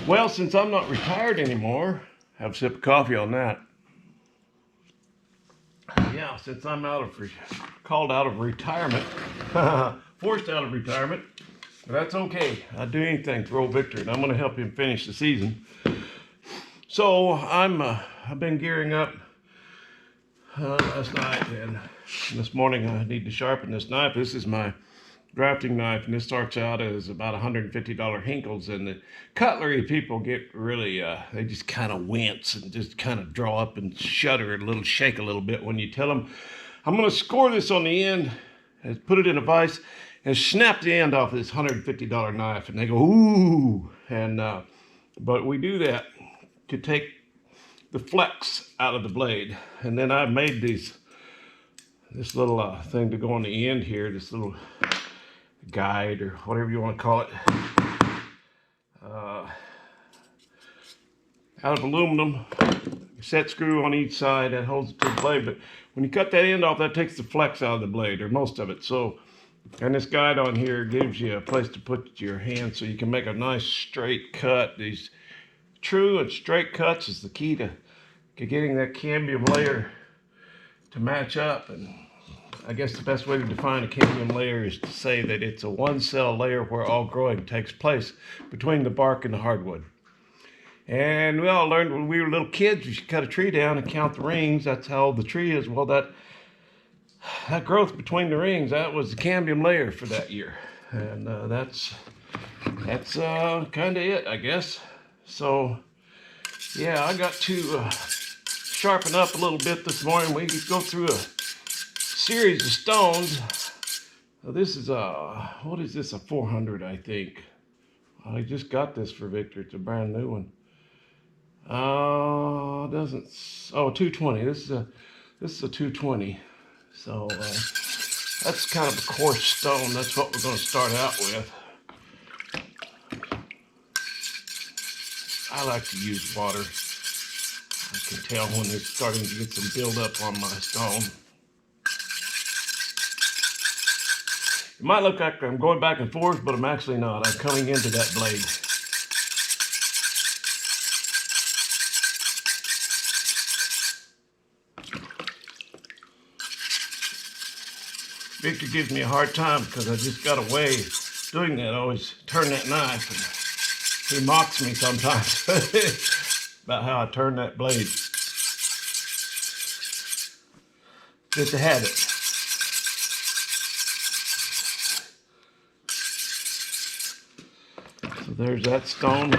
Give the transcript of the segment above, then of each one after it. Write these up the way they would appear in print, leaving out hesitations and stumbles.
Well, since I'm not retired anymore, have a sip of coffee on that. Yeah, since I'm called out of retirement, forced out of retirement, but that's okay. I'd do anything for old Victor, and I'm going to help him finish the season. So I've been gearing up last night, and this morning I need to sharpen this knife. This is my drafting knife, and this starts out as about $150 Henckels, and the cutlery people get really they just kind of wince and just kind of draw up and shudder and shake a little bit when you tell them I'm going to score this on the end and put it in a vise and snap the end off this $150 knife, and they go ooh. And but we do that to take the flex out of the blade, and then I made this little thing to go on the end here, this little guide or whatever you want to call it, out of aluminum, set screw on each side that holds it to the blade. But when you cut that end off, that takes the flex out of the blade, or most of it. So, and this guide on here gives you a place to put your hand so you can make a nice straight cut. These true and straight cuts is the key to getting that cambium layer to match up. And I guess the best way to define a cambium layer is to say that it's a one-cell layer where all growing takes place between the bark and the hardwood. And we all learned when we were little kids, you should cut a tree down and count the rings. That's how old the tree is. Well, that growth between the rings, that was the cambium layer for that year. And that's kind of it, I guess. So, yeah, I got to sharpen up a little bit this morning. We could go through a series of stones. This is what is this, a 400, I think. I just got this for Victor. It's a brand new one. 220. This is a 220. So that's kind of a coarse stone. That's what we're going to start out with. I like to use water. I can tell when it's starting to get some buildup on my stone. It might look like I'm going back and forth, but I'm actually not. I'm coming into that blade. Victor gives me a hard time because I just got a way of doing that. I always turn that knife, and he mocks me sometimes about how I turn that blade. Just a habit. So there's that stone.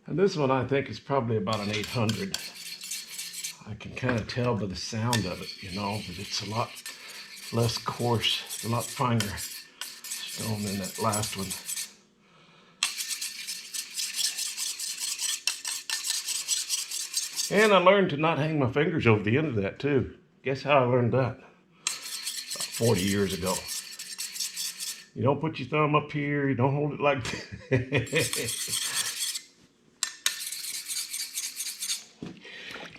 And this one I think is probably about an 800. I can kind of tell by the sound of it, you know, but it's a lot less coarse, it's a lot finer stone than that last one. And I learned to not hang my fingers over the end of that too. Guess how I learned that? About 40 years ago. You don't put your thumb up here, you don't hold it like that.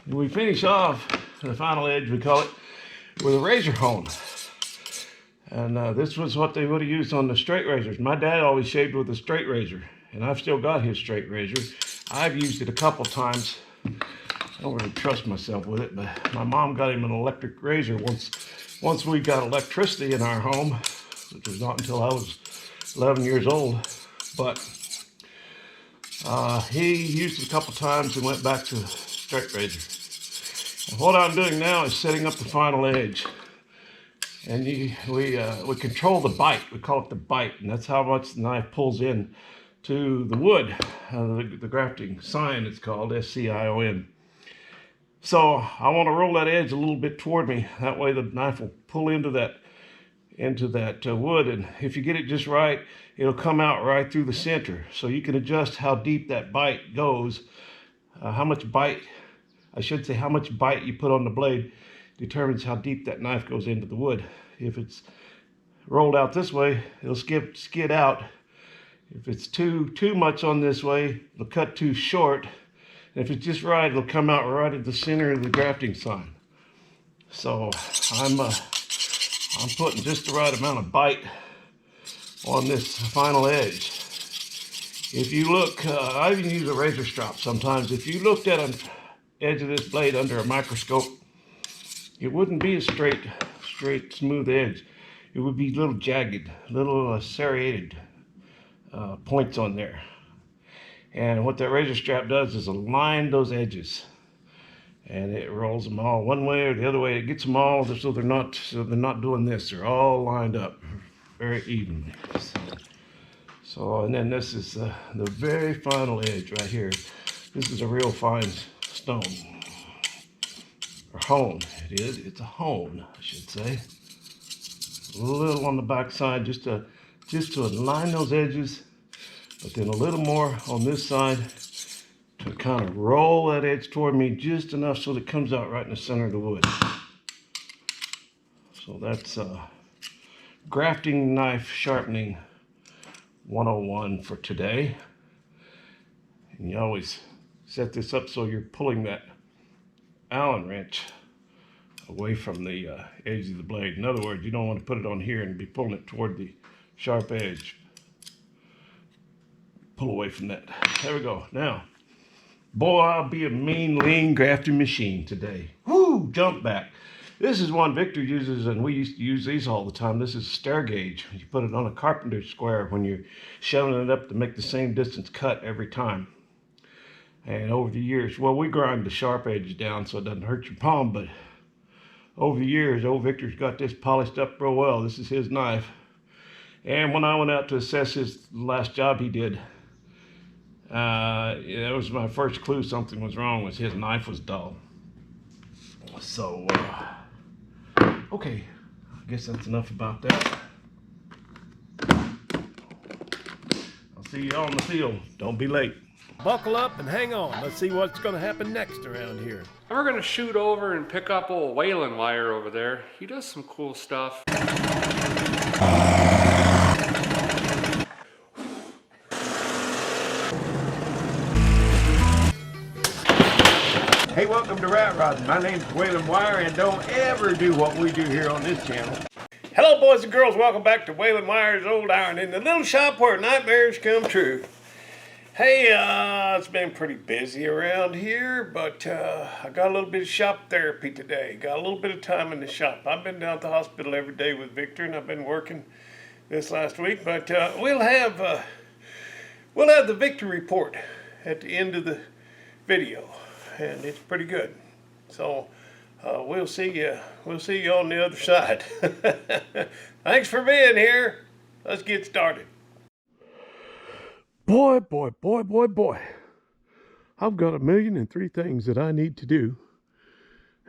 We finish off the final edge, we call it, with a razor hone. And this was what they would have used on the straight razors. My dad always shaved with a straight razor, and I've still got his straight razor. I've used it a couple times. I don't really trust myself with it, but my mom got him an electric razor once we got electricity in our home, which was not until I was 11 years old. But he used it a couple times and went back to straight razor. And what I'm doing now is setting up the final edge. And we control the bite. We call it the bite, and that's how much the knife pulls in to the wood, the grafting sign. It's called SCION. So I want to roll that edge a little bit toward me. That way the knife will pull into that wood, and if you get it just right, it'll come out right through the center. So you can adjust how deep that bite goes. How much bite you put on the blade determines how deep that knife goes into the wood. If it's rolled out this way, it'll skid out. If it's too much on this way, it'll cut too short. And if it's just right, it'll come out right at the center of the grafting sign. So I'm putting just the right amount of bite on this final edge. If you look, I even use a razor strop sometimes. If you looked at an edge of this blade under a microscope, it wouldn't be a straight, smooth edge. It would be little jagged, little serrated points on there. And what that razor strap does is align those edges, and it rolls them all one way or the other way. It gets them all so they're not doing this. They're all lined up very evenly. So, and then this is the very final edge right here. This is a real fine stone, or hone. It is. It's a hone, I should say. A little on the back side, just to align those edges, but then a little more on this side to kind of roll that edge toward me just enough so that it comes out right in the center of the wood. So that's grafting knife sharpening 101 for today. And you always set this up so you're pulling that Allen wrench away from the edge of the blade. In other words, you don't want to put it on here and be pulling it toward the sharp edge. Pull away from that. There we go. Now, boy, I'll be a mean, lean grafting machine today. Woo! Jump back. This is one Victor uses, and we used to use these all the time. This is a stair gauge. You put it on a carpenter square when you're shoving it up to make the same distance cut every time. And over the years, well, we grind the sharp edge down so it doesn't hurt your palm, but over the years, old Victor's got this polished up real well. This is his knife. And when I went out to assess his last job he did, that was my first clue something was wrong, was his knife was dull. So, okay, I guess that's enough about that. I'll see you all in the field. Don't be late. Buckle up and hang on. Let's see what's going to happen next around here. And we're going to shoot over and pick up old Waylon Wire over there. He does some cool stuff. Hey, welcome to Rat Rodding. My name's Waylon Wire, and don't ever do what we do here on this channel. Hello, boys and girls. Welcome back to Waylon Wire's Old Iron, in the little shop where nightmares come true. Hey, it's been pretty busy around here, but I got a little bit of shop therapy today. Got a little bit of time in the shop. I've been down at the hospital every day with Victor, and I've been working this last week. But we'll have the Victor report at the end of the video, and it's pretty good. So we'll see you on the other side. Thanks for being here. Let's get started. Boy. I've got 1,000,003 things that I need to do,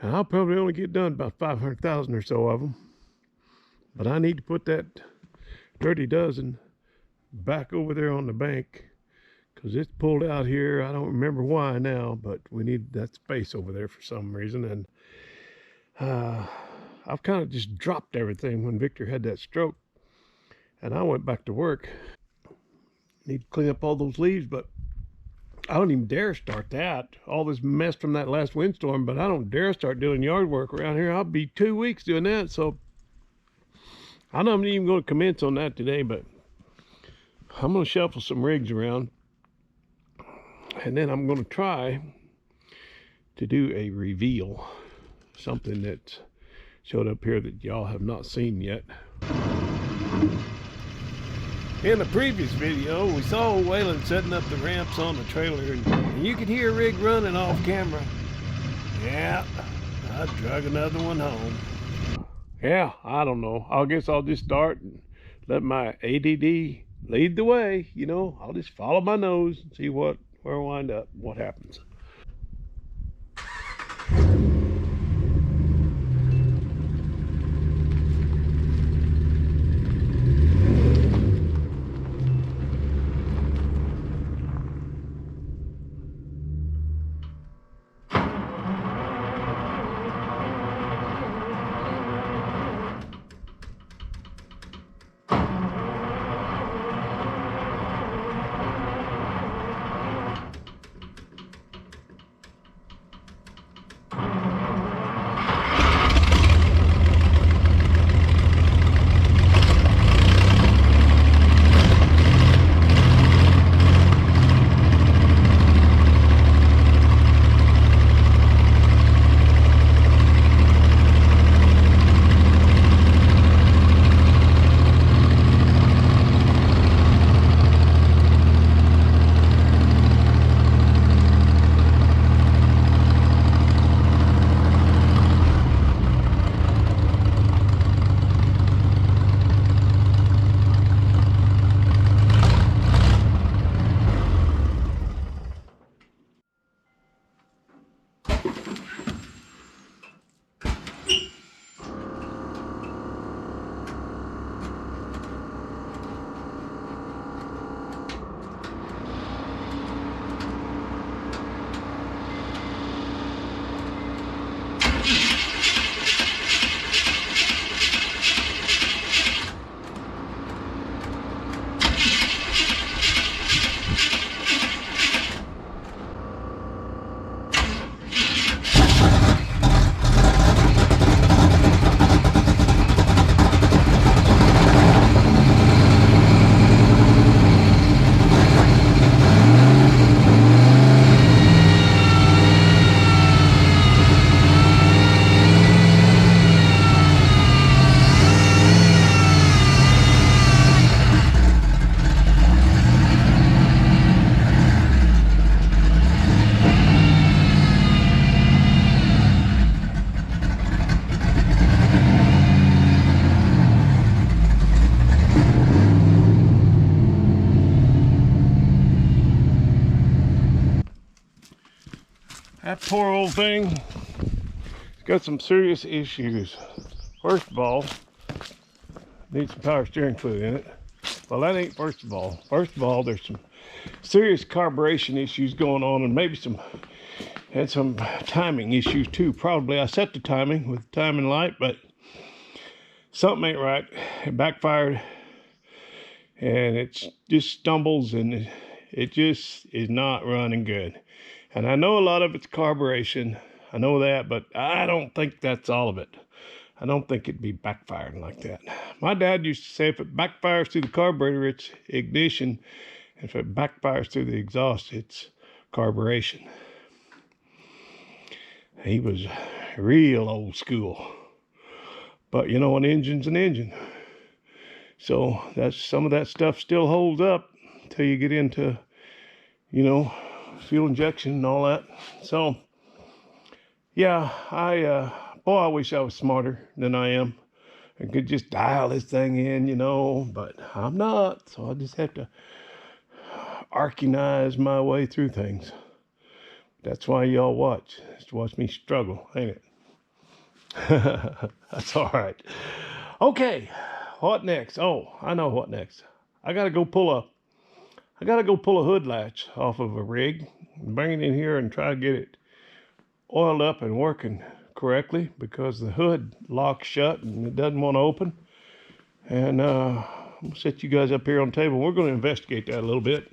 and I'll probably only get done about 500,000 or so of them. But I need to put that dirty dozen back over there on the bank, because it's pulled out here. I don't remember why now, but we need that space over there for some reason. And I've kind of just dropped everything when Victor had that stroke, and I went back to work. Need to clean up all those leaves, but I don't even dare start that. All this mess from that last windstorm, but I don't dare start doing yard work around here. I'll be 2 weeks doing that, so I'm not even going to commence on that today, but I'm going to shuffle some rigs around, and then I'm going to try to do a reveal, something that showed up here that y'all have not seen yet. In the previous video, we saw Waylon setting up the ramps on the trailer, and you could hear Rig running off camera. Yeah, I drug another one home. Yeah, I don't know. I guess I'll just start and let my ADD lead the way. You know, I'll just follow my nose and see where I wind up, what happens. That poor old thing, it's got some serious issues. First of all, needs some power steering fluid in it. Well, that ain't first of all. First of all, there's some serious carburation issues going on, and maybe some timing issues too. Probably I set the timing with timing light, but something ain't right. It backfired, and it just stumbles, and it just is not running good. And I know a lot of it's carburation. I know that, but I don't think that's all of it. I don't think it'd be backfiring like that. My dad used to say if it backfires through the carburetor, it's ignition. If it backfires through the exhaust, it's carburation. He was real old school. But you know, an engine's an engine. So that's some of that stuff still holds up until you get into, you know, fuel injection and all that. So yeah, boy, I wish I was smarter than I am. I could just dial this thing in, you know, but I'm not. So I just have to arcanize my way through things. That's why y'all watch. Just to watch me struggle, ain't it? That's all right. Okay, what next? Oh, I know what next. I gotta go pull a hood latch off of a rig, bring it in here and try to get it oiled up and working correctly, because the hood locks shut and it doesn't want to open. And I'm gonna set you guys up here on the table. We're going to investigate that a little bit.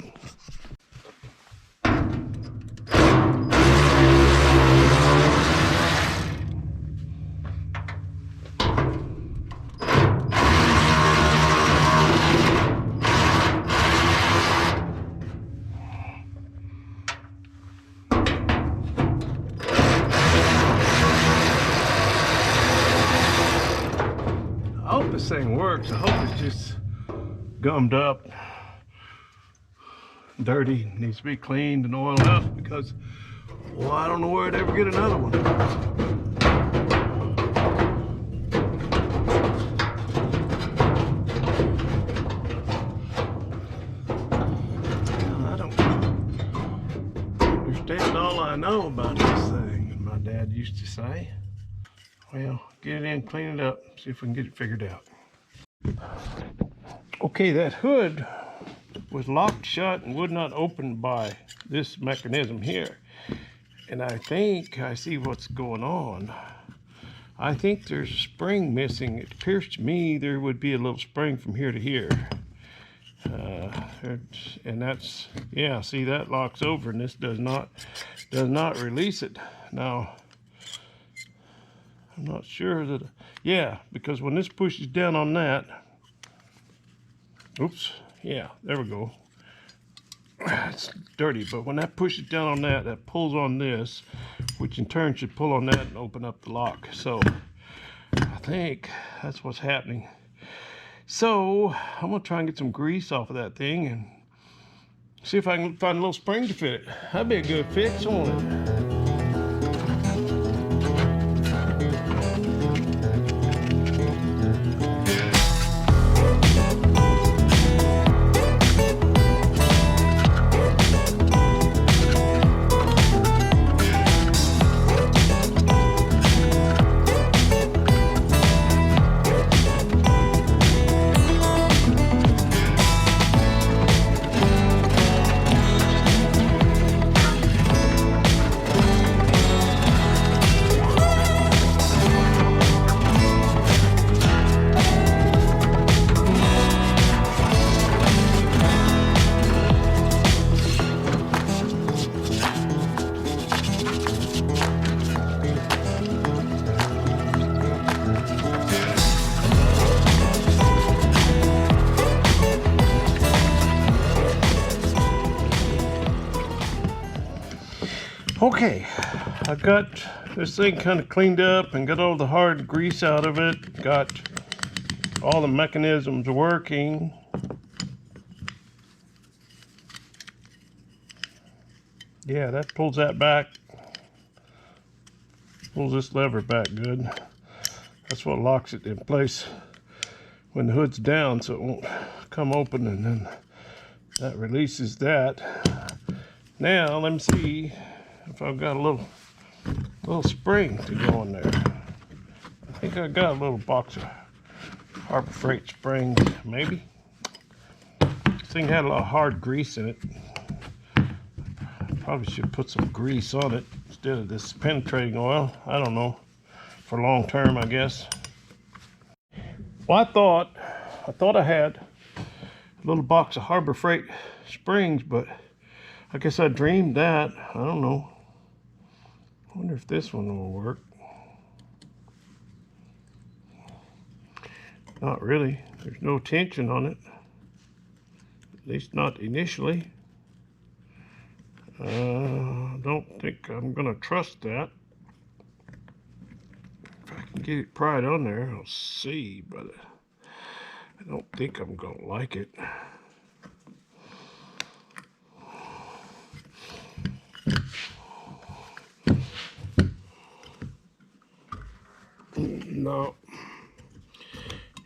I hope this thing works. I hope it's just gummed up, dirty, needs to be cleaned and oiled up, because, well, I don't know where I'd ever get another one. I don't understand all I know about this thing, my dad used to say. Well, get it in, clean it up, see if we can get it figured out. Okay, that hood was locked shut and would not open by this mechanism here. And I think I see what's going on. I think there's a spring missing. It appears to me there would be a little spring from here to here. And that's, yeah, see, that locks over, and this does not release it. Now, I'm not sure that, yeah, because when this pushes down on that, oops, yeah, there we go. It's dirty, but when that pushes down on that, that pulls on this, which in turn should pull on that and open up the lock. So I think that's what's happening. So I'm gonna try and get some grease off of that thing and see if I can find a little spring to fit it. That'd be a good fix, won't it? Okay, I got this thing kind of cleaned up and got all the hard grease out of it. Got all the mechanisms working. Yeah, that pulls that back. Pulls this lever back good. That's what locks it in place when the hood's down, so it won't come open, and then that releases that. Now, let me see. if I've got a little spring to go in there. I think I got a little box of Harbor Freight springs, maybe. This thing had a lot of hard grease in it. Probably should put some grease on it instead of this penetrating oil. I don't know. For long term, I guess. Well, I thought I had a little box of Harbor Freight springs, but I guess I dreamed that. I don't know. I wonder if this one will work. Not really. There's no tension on it. At least not initially. Don't think I'm gonna trust that. If I can get it pried on there, I'll see, but I don't think I'm gonna like it.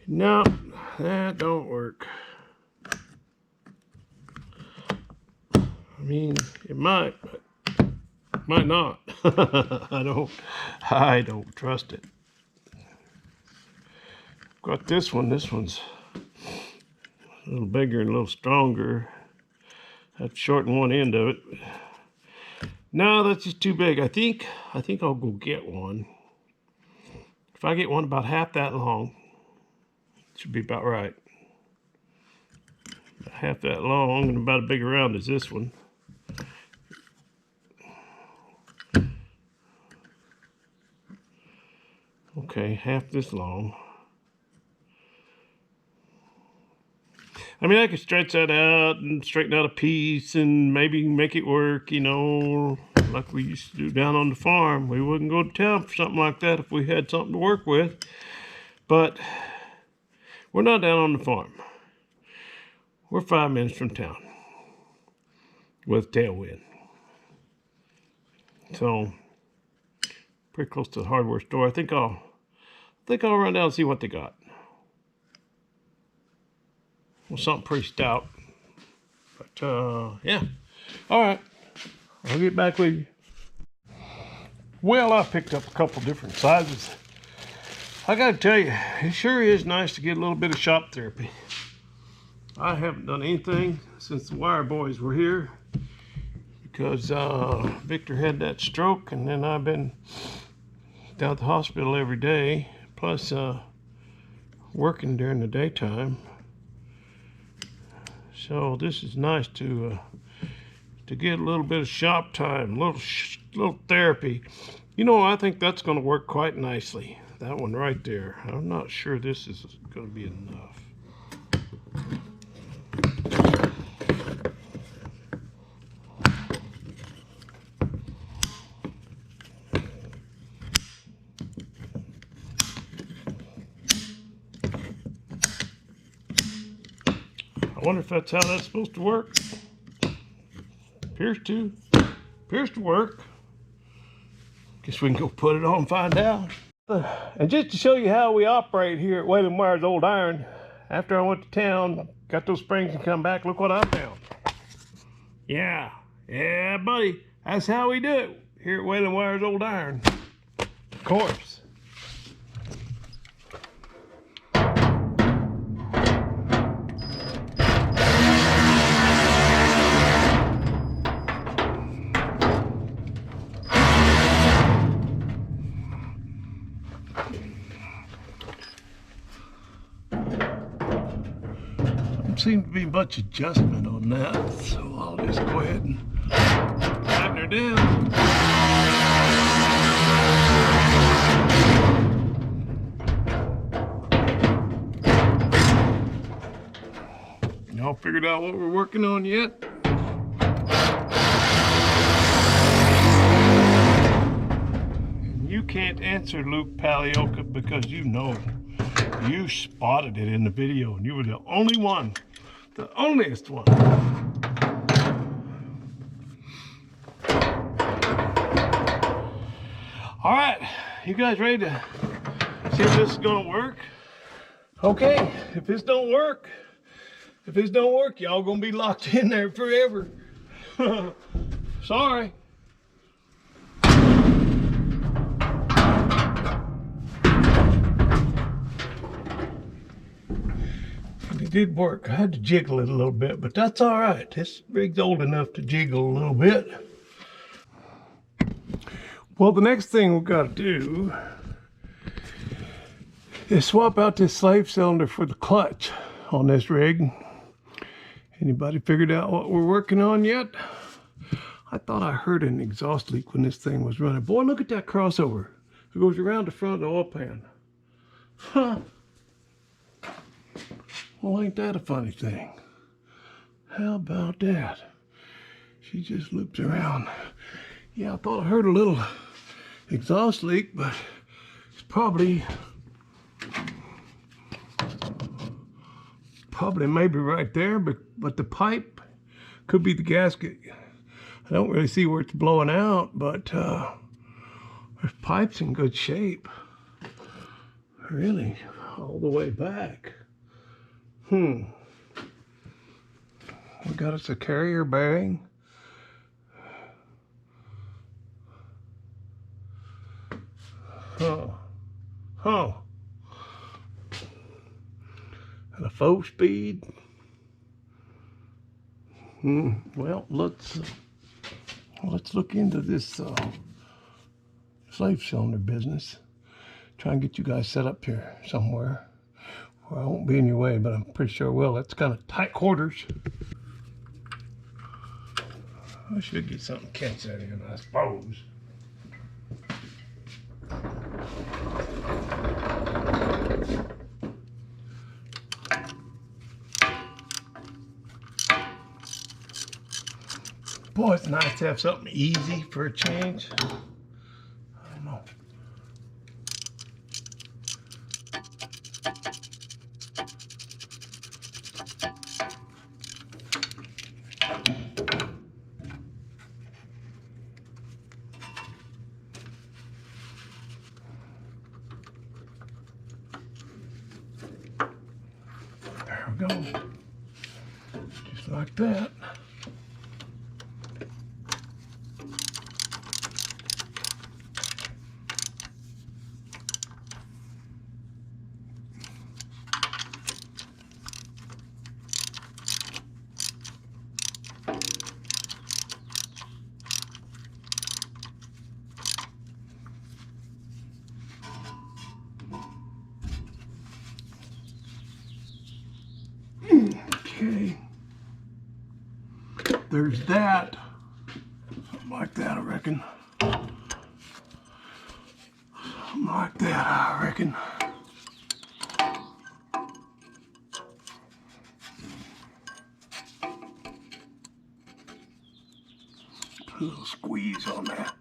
No, that don't work. I mean, it might, but it might not. I don't trust it. Got this one. This one's a little bigger and a little stronger. I've shortened one end of it. No, that's just too big. I think I'll go get one. If I get one about half that long, it should be about right. About half that long and about as big around as this one. Okay, half this long. I mean, I could stretch that out and straighten out a piece and maybe make it work, you know, like we used to do down on the farm. We wouldn't go to town for something like that if we had something to work with. But we're not down on the farm. We're 5 minutes from town with tailwind. So, pretty close to the hardware store. I think I'll run down and see what they got. Well, something pretty stout. But, yeah. All right. I'll get back with you. Well, I picked up a couple different sizes. I got to tell you, it sure is nice to get a little bit of shop therapy. I haven't done anything since the Wire Boys were here because Victor had that stroke, and then I've been down at the hospital every day, plus working during the daytime. So this is nice to get a little bit of shop time, little therapy. You know, I think that's going to work quite nicely. That one right there. I'm not sure this is going to be enough. I wonder if that's how that's supposed to work. Appears to work. Guess we can go put it on and find out. And just to show you how we operate here at Whalen Wire's Old Iron, after I went to town, got those springs and come back, look what I found. Yeah, buddy, that's how we do it here at Whalen Wire's Old Iron. Of course. Seems to be much adjustment on that, so I'll just go ahead and tighten her down. Y'all figured out what we're working on yet? You can't answer Luke Palioka because you know. You spotted it in the video, and you were the only one, the onlyest one. All right, you guys ready to see if this is gonna work? Okay, if this don't work, y'all gonna be locked in there forever. Sorry. did work. I had to jiggle it a little bit, but that's all right. This rig's old enough to jiggle a little bit. Well, the next thing we've got to do is swap out this slave cylinder for the clutch on this rig. Anybody figured out what we're working on yet? I thought I heard an exhaust leak when this thing was running. Boy, look at that crossover. It goes around the front of the oil pan. Huh. Well, ain't that a funny thing? How about that? She just loops around. Yeah, I thought I heard a little exhaust leak, but it's probably maybe right there, but the pipe could be the gasket. I don't really see where it's blowing out, but the pipe's in good shape. Really, all the way back. We got us a carrier bearing. And a 4-speed. Well, let's look into this slave cylinder business. Try and get you guys set up here somewhere where I won't be in your way, but I'm pretty sure I will. That's kind of tight quarters. I should get something to catch that in, I suppose. Boy, it's nice to have something easy for a change. I don't know. There we go. Just like that. Okay, there's that. Something like that, I reckon. Something like that, I reckon. Put a little squeeze on that.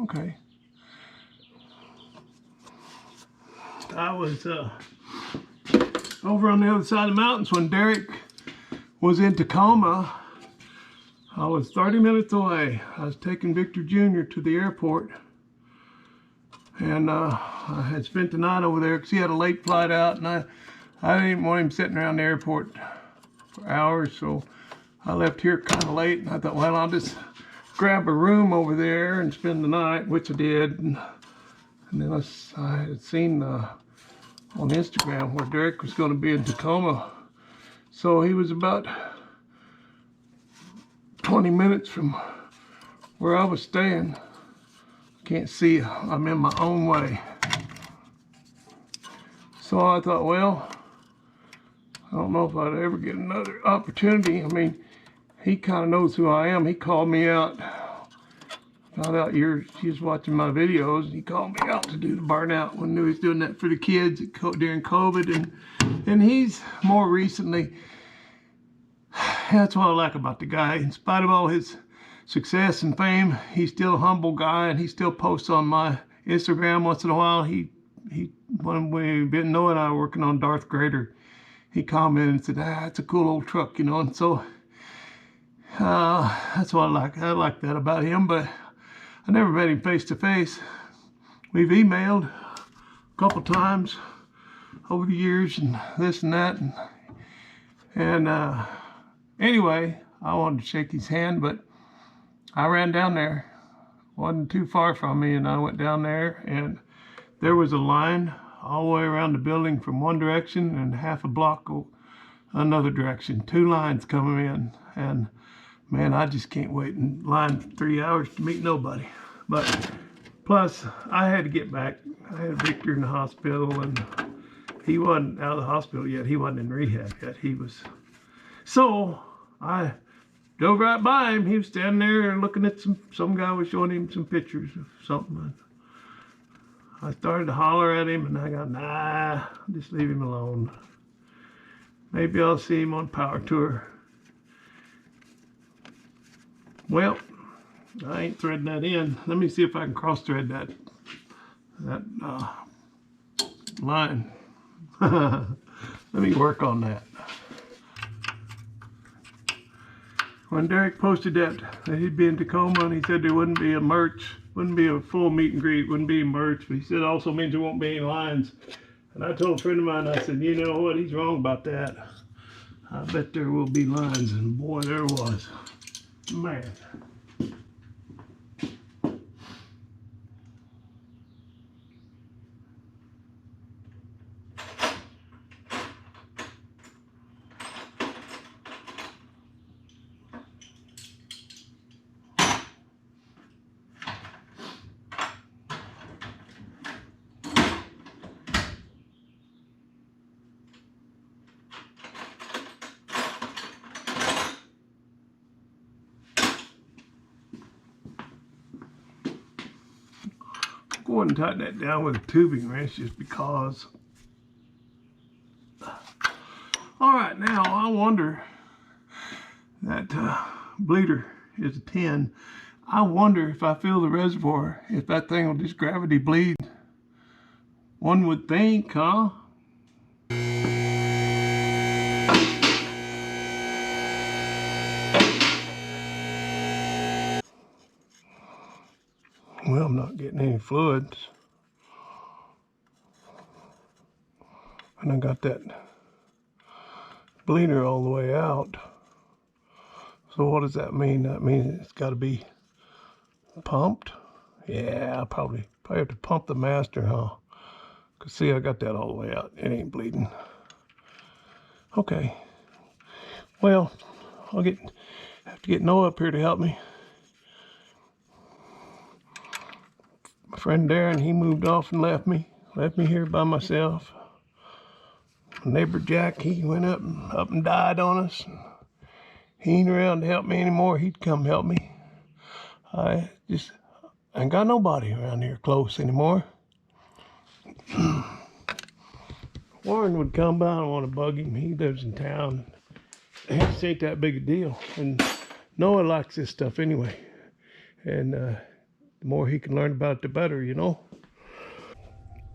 Okay. I was over on the other side of the mountains when Derek was in Tacoma. I was 30 minutes away. I was taking Victor Jr. to the airport, and I had spent the night over there because he had a late flight out, and I didn't want him sitting around the airport for hours, so I left here kind of late, and I thought, well, I'll just grab a room over there and spend the night, which I did. And then I had seen on Instagram where Derek was going to be in Tacoma. So he was about 20 minutes from where I was staying. Can't see, I'm in my own way. So I thought, well, I don't know if I'd ever get another opportunity. I mean, he kind of knows who I am. He called me out. Found out he was watching my videos, and he called me out to do the burnout when he was doing that for the kids during COVID, and he's more recently. That's what I like about the guy. In spite of all his success and fame, he's still a humble guy, and he still posts on my Instagram once in a while. When Ben Noah and I were working on Darth Grader, he commented and said, "It's a cool old truck," and so that's what I like. I like that about him, but I never met him face to face. We've emailed a couple times over the years and this and that. And anyway, I wanted to shake his hand, but I ran down there. Wasn't too far from me, and I went down there, and there was a line all the way around the building from one direction and half a block another direction. 2 lines coming in, and man, I just can't wait in line 3 hours to meet nobody. But plus, I had to get back. I had Victor in the hospital, and he wasn't out of the hospital yet. He wasn't in rehab yet. He was. So I drove right by him. He was standing there looking at some guy was showing him some pictures of something. I started to holler at him, and I got, nah, just leave him alone. Maybe I'll see him on Power Tour. Well, I ain't threading that in. Let me see if I can cross thread that line. Let me work on that. When Derek posted that he'd be in Tacoma, and he said there wouldn't be a full meet and greet, wouldn't be merch, but he said it also means there won't be any lines. And I told a friend of mine, I said, you know what, he's wrong about that. I bet there will be lines, and boy, there was. Man. Go ahead and tighten that down with a tubing wrench just because. All right, now I wonder, that bleeder is a 10. I wonder if I fill the reservoir, if that thing will just gravity bleed. One would think, huh? Well, I'm not getting any fluids. And I got that bleeder all the way out. So what does that mean? That means it's got to be pumped? Yeah, I probably have to pump the master, huh? Cause see, I got that all the way out. It ain't bleeding. Okay. Well, have to get Noah up here to help me. My friend Darren, he moved off and left me here by myself. My neighbor Jack, he went up and died on us. He ain't around to help me anymore. He'd come help me. I ain't got nobody around here close anymore. Warren would come by. I don't want to bug him. He lives in town. It ain't that big a deal. And Noah likes this stuff anyway. And the more he can learn about it, the better, you know.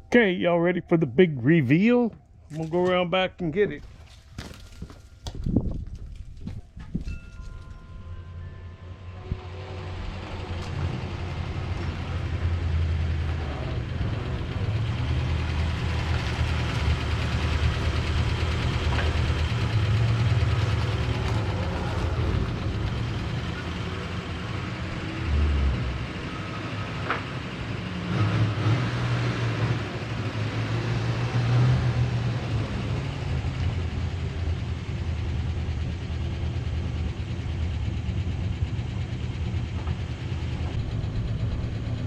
Okay, y'all ready for the big reveal? I'm gonna go around back and get it.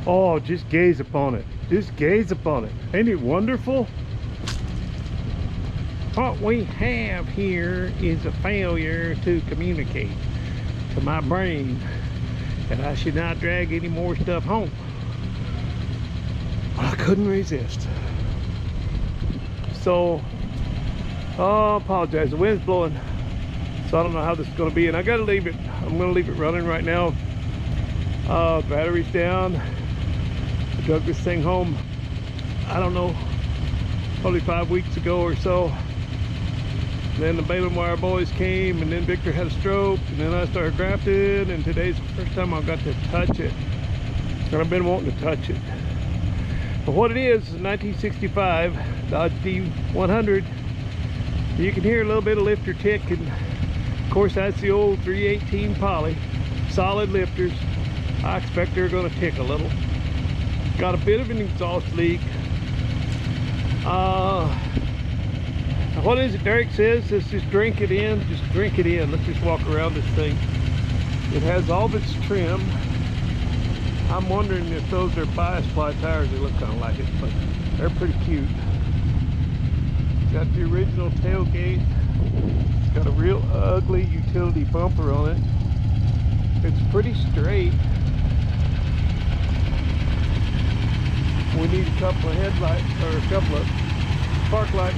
Oh, just gaze upon it. Just gaze upon it. Ain't it wonderful? What we have here is a failure to communicate to my brain that I should not drag any more stuff home. I couldn't resist. So, I apologize. The wind's blowing, so I don't know how this is going to be. And I got to leave it. I'm going to leave it running right now. Battery's down. I drug this thing home, I don't know, probably 5 weeks ago or so. And then the baling wire boys came, and then Victor had a stroke, and then I started grafting, and today's the first time I got to touch it. And I've been wanting to touch it. But what it is a 1965 Dodge D100. You can hear a little bit of lifter tick, and of course that's the old 318 poly. Solid lifters. I expect they're going to tick a little. Got a bit of an exhaust leak. Uh, what is it Derek says? Let's just drink it in. Just drink it in. Let's just walk around this thing. It has all of its trim. I'm wondering if those are bias ply tires. They look kind of like it, but they're pretty cute. Got the original tailgate. It's got a real ugly utility bumper on it. It's pretty straight. We need a couple of headlights, or a couple of park light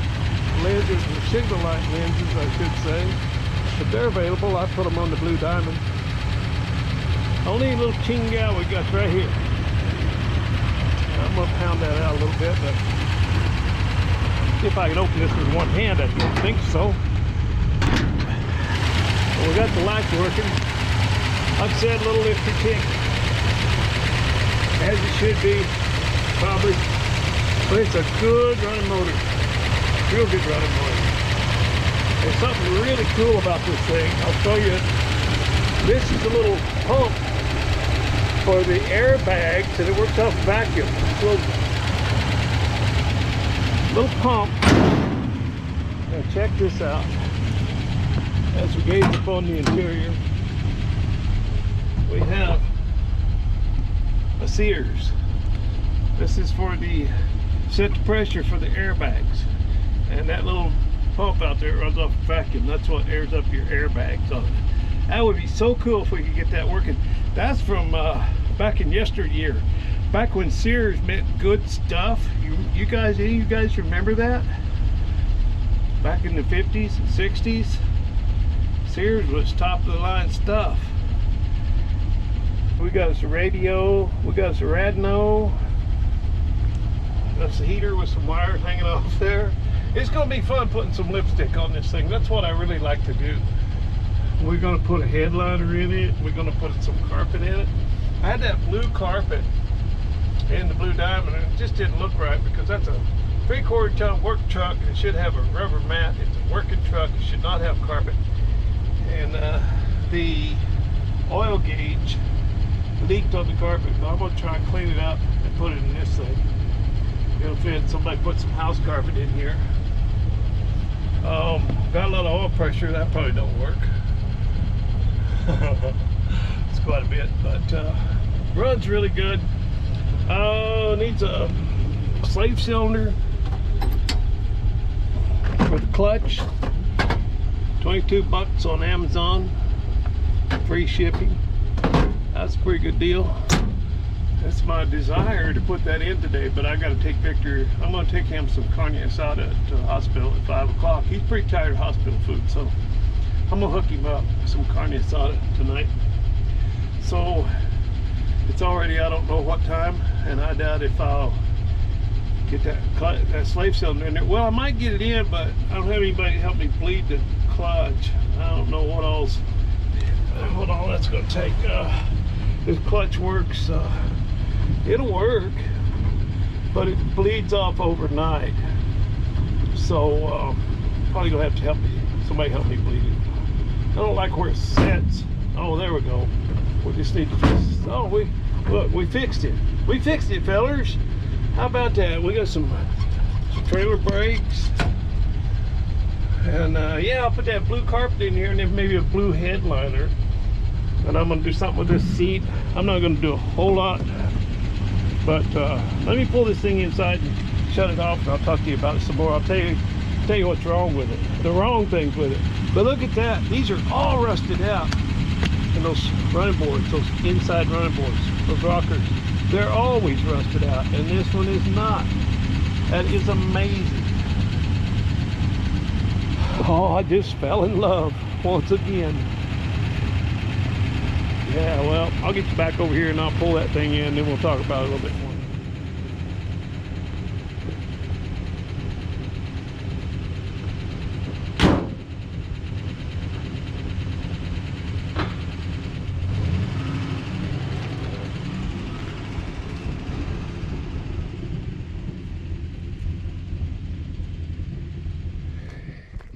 lenses, or signal light lenses, I should say. But they're available. I put them on the Blue Diamond. Only a little Chingal we got right here. I'm gonna pound that out a little bit, but see if I can open this with one hand. I don't think so. Well, we got the lights working. Like I said, a little lifter kick, as it should be, probably. But it's a good running motor. Real good running motor. There's something really cool about this thing. I'll show you. This is a little pump for the airbags, and it works off vacuum. Little pump. Now check this out. As we gaze upon the interior, we have a Sears. This is for the set the pressure for the airbags, and that little pump out there runs off a vacuum. That's what airs up your airbags on it. That would be so cool if we could get that working. That's from back in yesteryear, back when Sears meant good stuff. You guys, any of you guys remember that? Back in the 50s and 60s, Sears was top of the line stuff. We got us a radio, we got us a Radno, that's a heater with some wires hanging off there. It's gonna be fun putting some lipstick on this thing. That's what I really like to do. We're gonna put a headliner in it. We're gonna put some carpet in it. I had that blue carpet in the Blue Diamond, and it just didn't look right because that's a 3/4 ton work truck. It should have a rubber mat. It's a working truck. It should not have carpet. And the oil gauge leaked on the carpet. But I'm gonna try and clean it up and put it in this thing. It'll fit. Somebody put some house carpet in here. Got a lot of oil pressure. That probably don't work. It's quite a bit, but runs really good. Needs a slave cylinder for the clutch. 22 bucks on Amazon, free shipping. That's a pretty good deal. It's my desire to put that in today, but I got to take Victor. I'm going to take him some carne asada to the hospital at 5 o'clock. He's pretty tired of hospital food, so I'm going to hook him up with some carne asada tonight. So it's already, I don't know what time, and I doubt if I'll get that slave cylinder in there. Well, I might get it in, but I don't have anybody to help me bleed the clutch. I don't know what all that's going to take. This clutch works. It'll work, but it bleeds off overnight. So probably gonna have to help me. Somebody help me bleed it. I don't like where it sits. Oh, there we go. We just need to fix. Oh, we fixed it. We fixed it, fellers. How about that? We got some trailer brakes, and yeah, I'll put that blue carpet in here, and then maybe a blue headliner. And I'm gonna do something with this seat. I'm not gonna do a whole lot, but let me pull this thing inside and shut it off, and I'll talk to you about it some more. I'll tell you what's wrong with it, the wrong things with it. But look at that, these are all rusted out. And those running boards, those inside running boards, those rockers, they're always rusted out, and this one is not. That is amazing. Oh, I just fell in love once again. Yeah, well, I'll get you back over here and I'll pull that thing in, and then we'll talk about it a little bit more.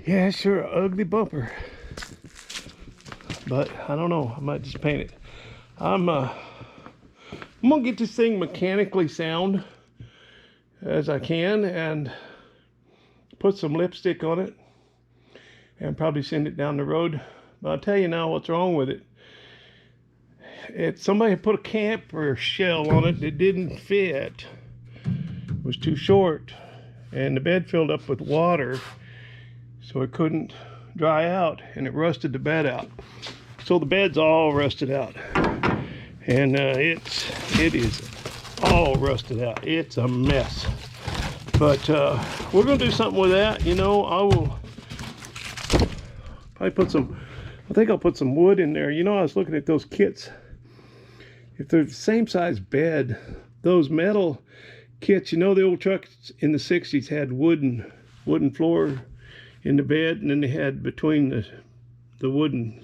Yeah, sure, an ugly bumper. But I don't know, I might just paint it. I'm gonna get this thing mechanically sound as I can, and put some lipstick on it and probably send it down the road. But I'll tell you now what's wrong with it. Somebody put a camper shell on it that didn't fit. It was too short, and the bed filled up with water, so it couldn't dry out, and it rusted the bed out. So the bed's all rusted out, and it is all rusted out. It's a mess. But we're gonna do something with that. You know, I will probably put some. I think I'll put some wood in there. You know, I was looking at those kits. If they're the same size bed, those metal kits, you know, the old trucks in the 60s had wooden floor in the bed, and then they had between the wooden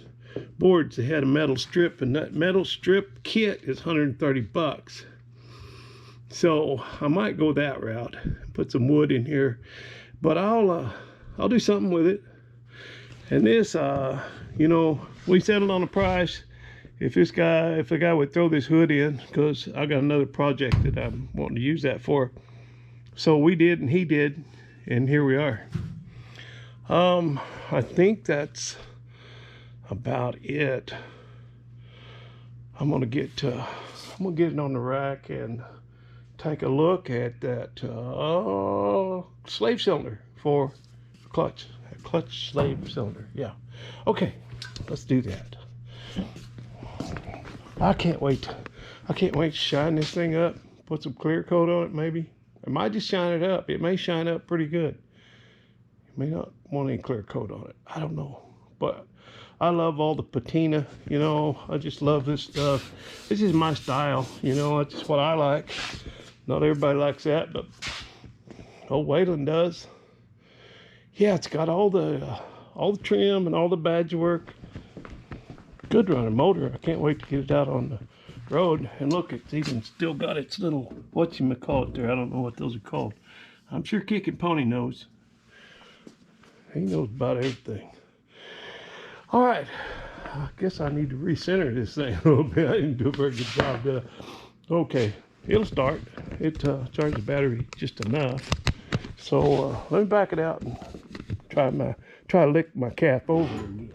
boards, they had a metal strip, and that metal strip kit is $130. So I might go that route, put some wood in here, but I'll do something with it. And this, you know, we settled on a price. If the guy would throw this hood in, because I got another project that I'm wanting to use that for. So we did, and he did, and here we are. I think that's about it. I'm gonna get it on the rack and take a look at that slave cylinder for clutch. A clutch slave cylinder. Yeah. Okay, let's do that. I can't wait. I can't wait to shine this thing up. Put some clear coat on it, maybe. I might just shine it up. It may shine up pretty good. You may not want any clear coat on it. I don't know. But I love all the patina. You know, I just love this stuff. This is my style. You know, that's just what I like. Not everybody likes that, but old Wayland does. Yeah, it's got all the trim and all the badge work. Good running motor. I can't wait to get it out on the road. And look, it's even still got its little whatchamacallit there. I don't know what those are called. I'm sure Kicking Pony knows. He knows about everything. All right. I guess I need to recenter this thing a little bit. I didn't do a very good job, did I? Okay. It'll start. It charged the battery just enough. So let me back it out and try to lick my cap over again.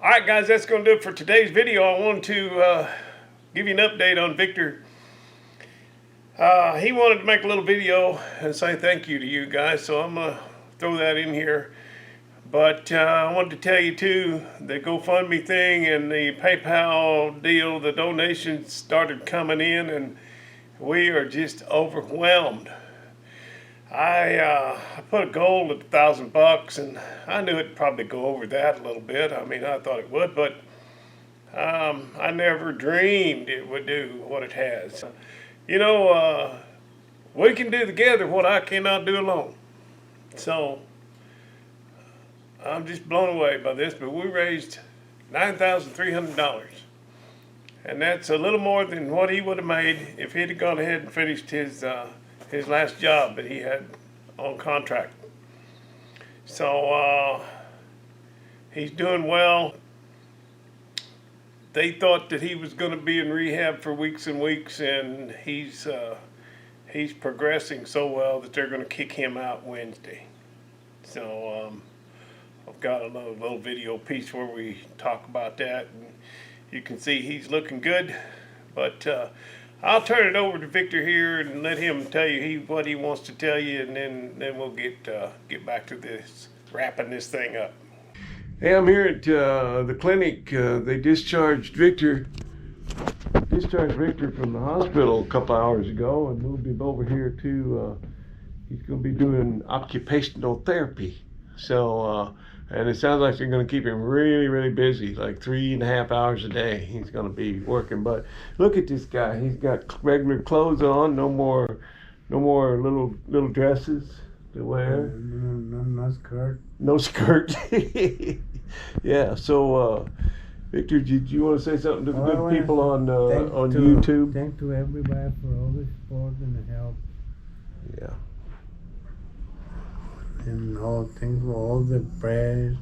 Alright guys, that's going to do it for today's video. I wanted to give you an update on Victor. He wanted to make a little video and say thank you to you guys, so I'm going to throw that in here. But I wanted to tell you too, the GoFundMe thing and the PayPal deal, the donations started coming in, and we are just overwhelmed. I put a goal at $1,000, and I knew it'd probably go over that a little bit. I mean, I thought it would, but I never dreamed it would do what it has. You know, we can do together what I cannot do alone. So I'm just blown away by this, but we raised $9,300. And that's a little more than what he would have made if he'd have gone ahead and finished his last job that he had on contract. So he's doing well. They thought that he was going to be in rehab for weeks and weeks, and he's progressing so well that they're going to kick him out Wednesday. So I've got another little video piece where we talk about that, and you can see he's looking good. But I'll turn it over to Victor here and let him tell you what he wants to tell you, and then we'll get back to this, wrapping this thing up. Hey, I'm here at the clinic. They discharged Victor from the hospital a couple hours ago and moved him over here to he's going to be doing occupational therapy. So, and it sounds like they're going to keep him really, really busy, like 3.5 hours a day. He's going to be working. But look at this guy. He's got regular clothes on. No more little dresses to wear. No skirt. No skirt. Yeah. So, Victor, did you want to say something to the good people on YouTube? Thank to everybody for all the support and the help Yeah. and all things for all the prayers.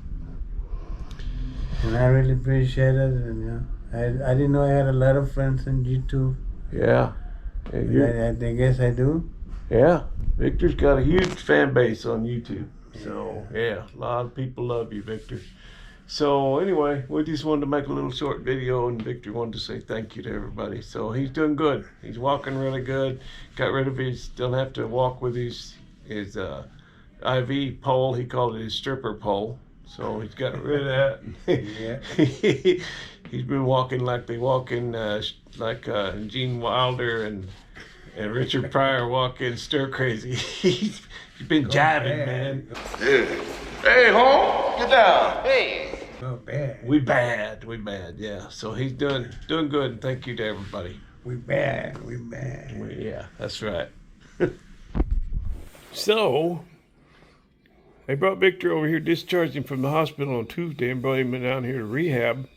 And I really appreciate it. And I didn't know I had a lot of friends on YouTube. Yeah. I guess I do. Yeah. Victor's got a huge fan base on YouTube. So, yeah, a lot of people love you, Victor. So, anyway, we just wanted to make a little short video, and Victor wanted to say thank you to everybody. So, he's doing good. He's walking really good. Got rid of his, don't have to walk with his IV pole. He called it his stripper pole. So, he's got rid of that. Yeah. He's been walking like they walk in, Gene Wilder and Richard Pryor walking stir crazy. He's been jiving, man. Hey, home, get down. Hey. Oh, bad. We bad, yeah. So he's doing good, and thank you to everybody. We bad. Yeah, that's right. So, they brought Victor over here, discharged him from the hospital on Tuesday, and brought him down here to rehab.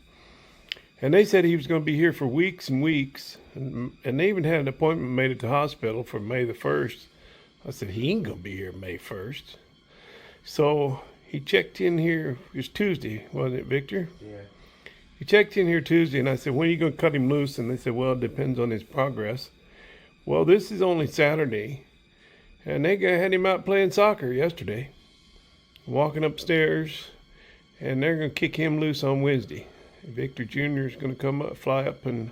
And they said he was going to be here for weeks and weeks, and they even had an appointment made at the hospital for May the 1st. I said, he ain't going to be here May 1st. So he checked in here, it was Tuesday, wasn't it, Victor? Yeah. He checked in here Tuesday, and I said, when are you going to cut him loose? And they said, well, it depends on his progress. Well, this is only Saturday, and they had him out playing soccer yesterday, walking upstairs, and they're going to kick him loose on Wednesday. Victor Jr. is going to come up, fly up, and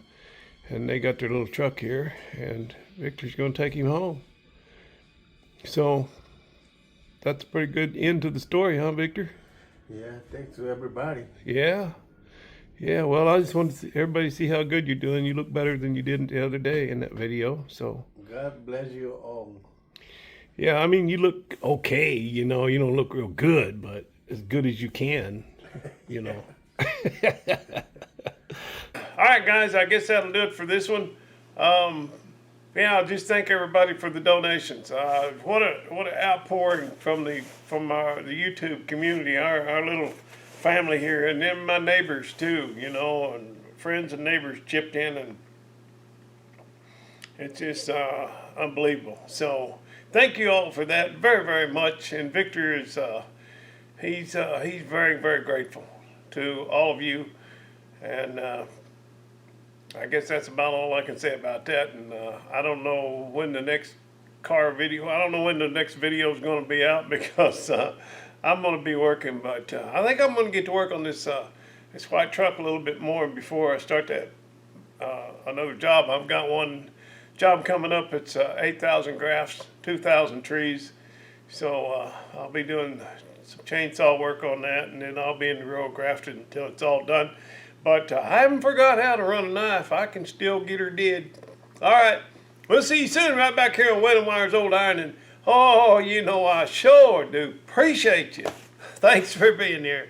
they got their little truck here, and Victor's going to take him home. So that's a pretty good end to the story, huh, Victor? Yeah, thanks to everybody. Yeah. Yeah, well, I just wanted everybody to see how good you're doing. You look better than you did the other day in that video, so. God bless you all. Yeah, I mean, you look okay, you don't look real good, but as good as you can, All right, guys, I guess that'll do it for this one. I'll just thank everybody for the donations. What an outpouring from the YouTube community, our little family here, and then my neighbors too, and friends and neighbors chipped in, and it's just unbelievable. So thank you all for that very, very much. And Victor is he's very, very grateful to all of you, and I guess that's about all I can say about that. And I don't know when the next video is going to be out, because I'm going to be working, but I think I'm going to get to work on this white truck a little bit more before I start that another job. I've got one job coming up. It's 8,000 grafts, 2,000 trees. So I'll be doing some chainsaw work on that, and then I'll be in the row grafted until it's all done. But I haven't forgot how to run a knife. I can still get her dead. All right. We'll see you soon right back here on Whalen Wire's Old Ironing. Oh, I sure do appreciate you. Thanks for being here.